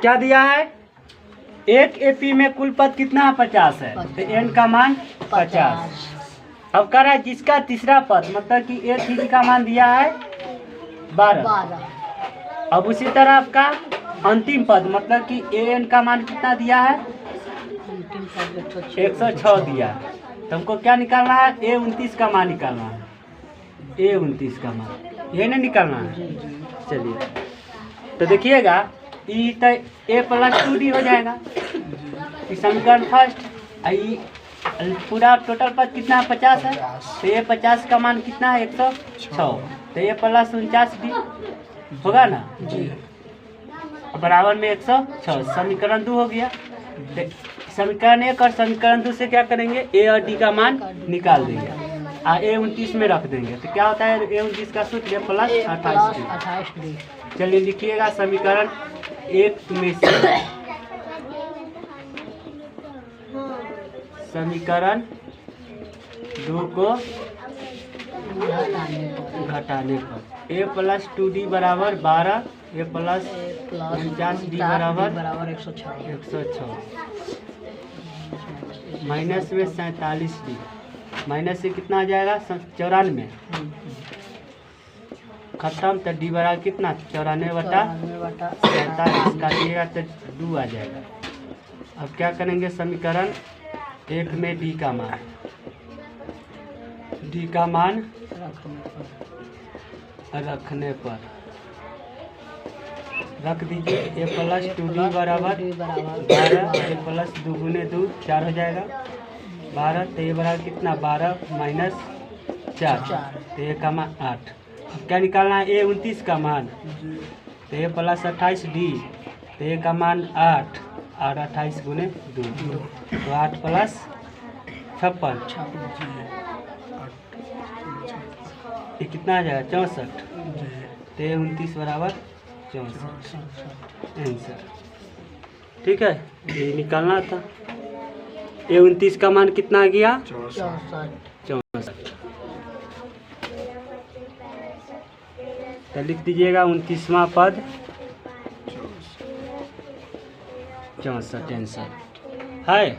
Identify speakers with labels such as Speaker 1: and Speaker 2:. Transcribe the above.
Speaker 1: क्या दिया है, एक एपी में कुल पद कितना है 50 है, तो एन का मान 50। अब कह रहा है जिसका तीसरा पद मतलब कि ए थ्री का मान दिया है 12। अब उसी तरह आपका अंतिम पद मतलब कि ए एन का मान कितना दिया है 106 दिया है। तो हमको क्या निकालना है, A29 का मान निकालना है, A29 का मान ये नहीं निकालना है। चलिए तो देखिएगा ई तो A+2D हो जाएगा इस समीकरण फर्स्ट। आई पूरा टोटल पद कितना है 50 है, तो ये 50 का मान कितना है 106, तो ये +49D होगा ना जी, बराबर में 106। समीकरण 2 हो गया। तो समीकरण 1 और समीकरण 2 से क्या करेंगे, ए और डी का मान निकाल देंगे और A29 में रख देंगे। तो क्या होता है A29 का सूत्र +28D। चलिए लिखिएगा समीकरण 1 में से समीकरण 2 को घटाने पर A+2D बराबर 12, A+49D बराबर 106, माइनस में 47D, माइनस से कितना आ जाएगा 94, खत्म। तो डी बराबर कितना 94/47 काटिएगा तो 2 आ जाएगा। अब क्या करेंगे, समीकरण 1 में डी का मान रखने पर रख दीजिए। A+2D बराबर 12, A+2 × 2 4 हो जाएगा 12, तो ये बराबर कितना 12 - 4, तो ये का मान 8। अब क्या निकालना है A29 का मान, तो ये +28D, तो ये का मान 8 और 28 × 2, तो 8 + 56, ये कितना आ जाएगा 64, तो ये 29 बराबर 64 आंसर। ठीक है, ये निकालना था। A29 का मान कितना आ गया 64। तो लिख दीजिएगा 29वां पद 64 आंसर है।